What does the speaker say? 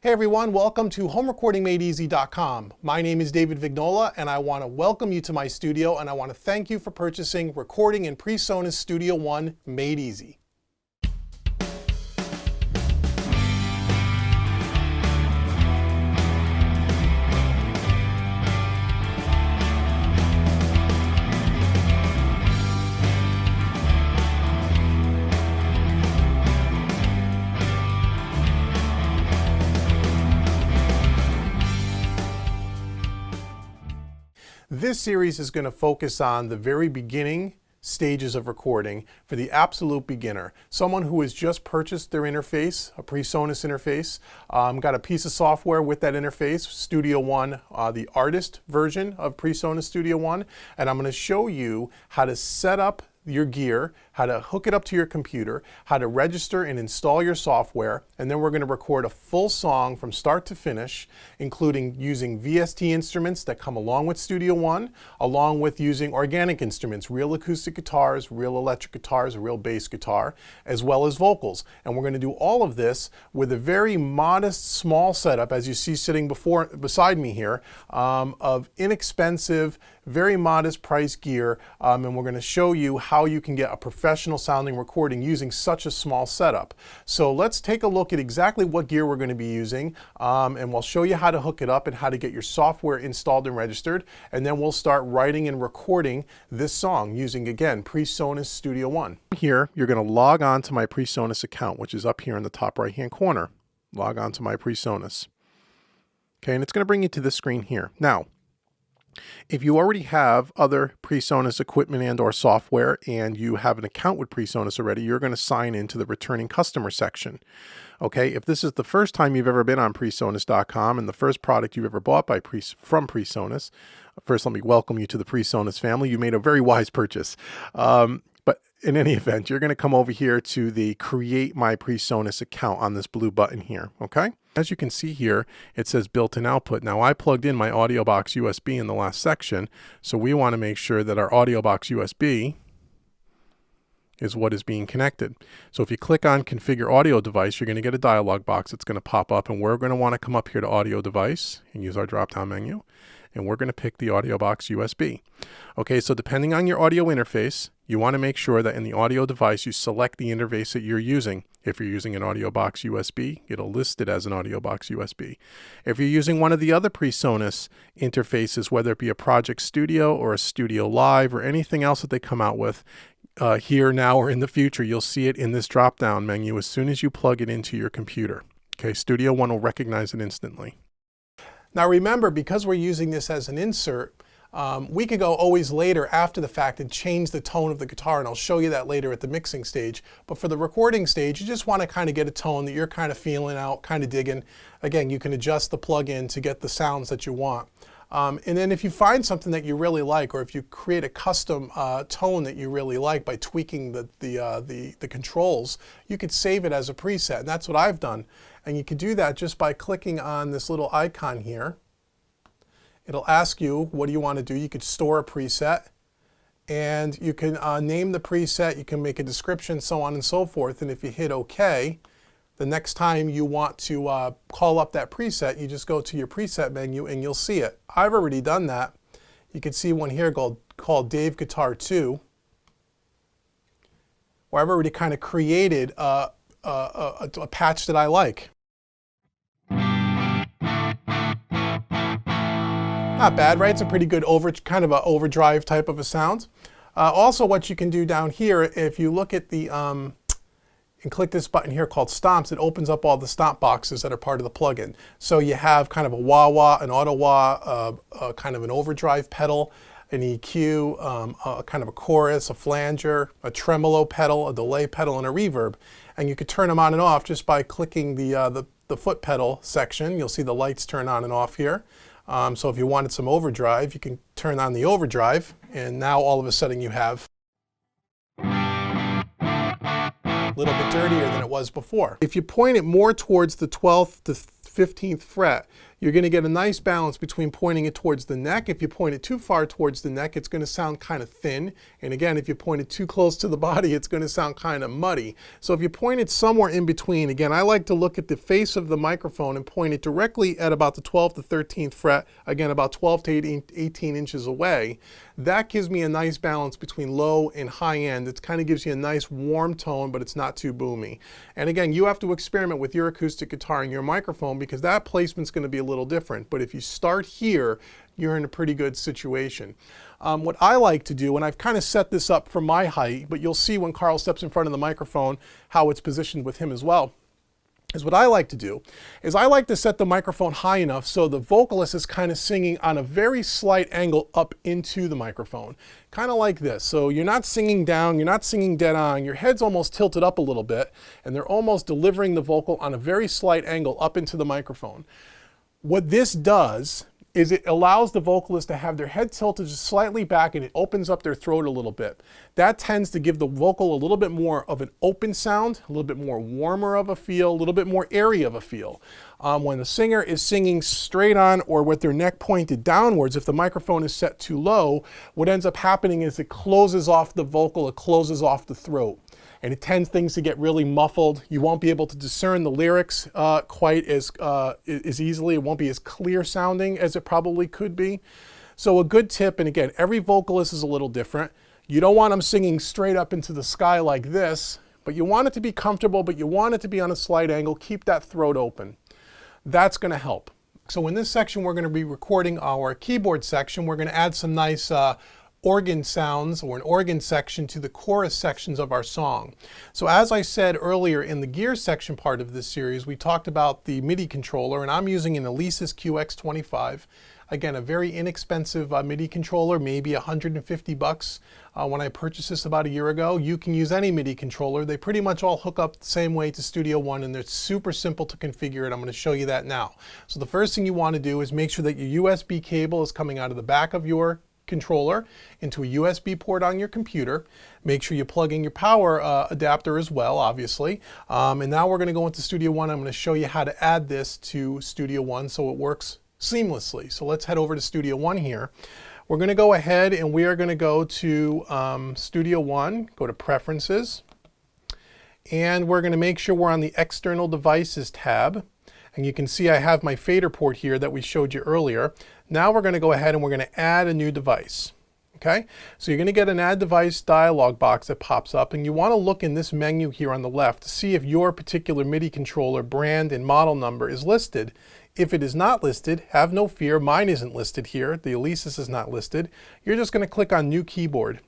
Hey everyone, welcome to HomeRecordingMadeEasy.com. My name is David Vignola and I want to welcome you to my studio, and I want to thank you for purchasing Recording in Presonus Studio One Made Easy. This series is going to focus on the very beginning stages of recording for the absolute beginner. Someone who has just purchased their interface, a Presonus interface, got a piece of software with that interface, Studio One, the artist version of Presonus Studio One, and I'm going to show you how to set up your gear, how to hook it up to your computer, how to register and install your software, and then we're going to record a full song from start to finish, including using VST instruments that come along with Studio One, along with using organic instruments, real acoustic guitars, real electric guitars, a real bass guitar, as well as vocals. And we're going to do all of this with a very modest, small setup, as you see sitting beside me here, of inexpensive, very modest price gear, and we're going to show you how you can get a professional sounding recording using such a small setup. So let's take a look at exactly what gear we're going to be using, and we'll show you how to hook it up and how to get your software installed and registered, and then we'll start writing and recording this song using, again, Presonus Studio One. Here, you're going to log on to my Presonus account, which is up here in the top right hand corner. Log on to my Presonus. Okay, and it's going to bring you to this screen here. Now, if you already have other Presonus equipment and or software and you have an account with Presonus already, you're going to sign into the returning customer section. Okay, if this is the first time you've ever been on Presonus.com and the first product you've ever bought from Presonus, first let me welcome you to the Presonus family. You made a very wise purchase. But in any event, you're going to come over here to the Create My Presonus account on this blue button here, okay? As you can see here, it says built-in output. Now, I plugged in my audio box USB in the last section, so we want to make sure that our audio box USB is what is being connected. So if you click on Configure Audio Device, you're going to get a dialog box that's going to pop up, and we're going to want to come up here to Audio Device and use our drop-down menu, and we're going to pick the audio box USB. Okay, so depending on your audio interface, you want to make sure that in the audio device you select the interface that you're using. If you're using an audio box USB, it'll list it as an audio box USB. If you're using one of the other Presonus interfaces, whether it be a Project Studio or a Studio Live or anything else that they come out with, here, now, or in the future, you'll see it in this drop-down menu as soon as you plug it into your computer. Okay, Studio One will recognize it instantly. Now remember, because we're using this as an insert, we could go always later after the fact and change the tone of the guitar, and I'll show you that later at the mixing stage. But for the recording stage, you just want to kind of get a tone that you're kind of feeling out, kind of digging. Again, you can adjust the plug-in to get the sounds that you want. And then if you find something that you really like, or if you create a custom tone that you really like by tweaking the controls, you could save it as a preset, and that's what I've done. And you can do that just by clicking on this little icon here. It'll ask you, what do you want to do? You could store a preset, and you can name the preset, you can make a description, so on and so forth. And if you hit OK, the next time you want to call up that preset, you just go to your preset menu and you'll see it. I've already done that. You can see one here called Dave Guitar 2, where I've already kind of created a patch that I like. Not bad, right? It's a pretty good kind of an overdrive type of a sound. Also, what you can do down here, if you look at the and click this button here called Stomps, it opens up all the stomp boxes that are part of the plugin. So you have kind of a wah-wah, an auto-wah, kind of an overdrive pedal, an EQ, kind of a chorus, a flanger, a tremolo pedal, a delay pedal, and a reverb. And you could turn them on and off just by clicking the foot pedal section. You'll see the lights turn on and off here. So if you wanted some overdrive, you can turn on the overdrive, and now all of a sudden you have a little bit dirtier than it was before. If you point it more towards the 12th to 15th fret, you're going to get a nice balance between pointing it towards the neck. If you point it too far towards the neck, it's going to sound kind of thin. And again, if you point it too close to the body, it's going to sound kind of muddy. So if you point it somewhere in between, again, I like to look at the face of the microphone and point it directly at about the 12th to 13th fret, again, about 12 to 18 inches away. That gives me a nice balance between low and high end. It kind of gives you a nice warm tone, but it's not too boomy. And again, you have to experiment with your acoustic guitar and your microphone because that placement's going to be a little different. But if you start here, you're in a pretty good situation. What I like to do, and I've kind of set this up for my height, but you'll see when Carl steps in front of the microphone how it's positioned with him as well, is what I like to do is I like to set the microphone high enough so the vocalist is kind of singing on a very slight angle up into the microphone, kind of like this. So you're not singing down, you're not singing dead on, your head's almost tilted up a little bit, and they're almost delivering the vocal on a very slight angle up into the microphone. What this does is it allows the vocalist to have their head tilted just slightly back, and it opens up their throat a little bit. That tends to give the vocal a little bit more of an open sound, a little bit more warmer of a feel, a little bit more airy of a feel. When the singer is singing straight on or with their neck pointed downwards, if the microphone is set too low, what ends up happening is it closes off the vocal, it closes off the throat. And it tends things to get really muffled. You won't be able to discern the lyrics quite as easily. It won't be as clear sounding as it probably could be. So a good tip, and again, every vocalist is a little different. You don't want them singing straight up into the sky like this, but you want it to be comfortable, but you want it to be on a slight angle. Keep that throat open. That's going to help. So in this section, we're going to be recording our keyboard section. We're going to add some nice organ sounds or an organ section to the chorus sections of our song. So as I said earlier in the gear section part of this series, we talked about the MIDI controller, and I'm using an Alesis QX25. Again, a very inexpensive MIDI controller, maybe 150 bucks when I purchased this about a year ago. You can use any MIDI controller. They pretty much all hook up the same way to Studio One, and they're super simple to configure, and I'm going to show you that now. So the first thing you want to do is make sure that your USB cable is coming out of the back of your controller into a USB port on your computer. Make sure you plug in your power adapter as well, obviously. And now we're going to go into Studio One. I'm going to show you how to add this to Studio One so it works seamlessly. So let's head over to Studio One here. We're going to go ahead and we are going to go to Studio One, go to Preferences, and we're going to make sure we're on the External Devices tab. And you can see I have my fader port here that we showed you earlier. Now we're going to go ahead and we're going to add a new device. Okay, so you're going to get an Add Device dialog box that pops up, and you want to look in this menu here on the left to see if your particular MIDI controller brand and model number is listed. If it is not listed, have no fear, mine isn't listed here, the Alesis is not listed. You're just going to click on New Keyboard.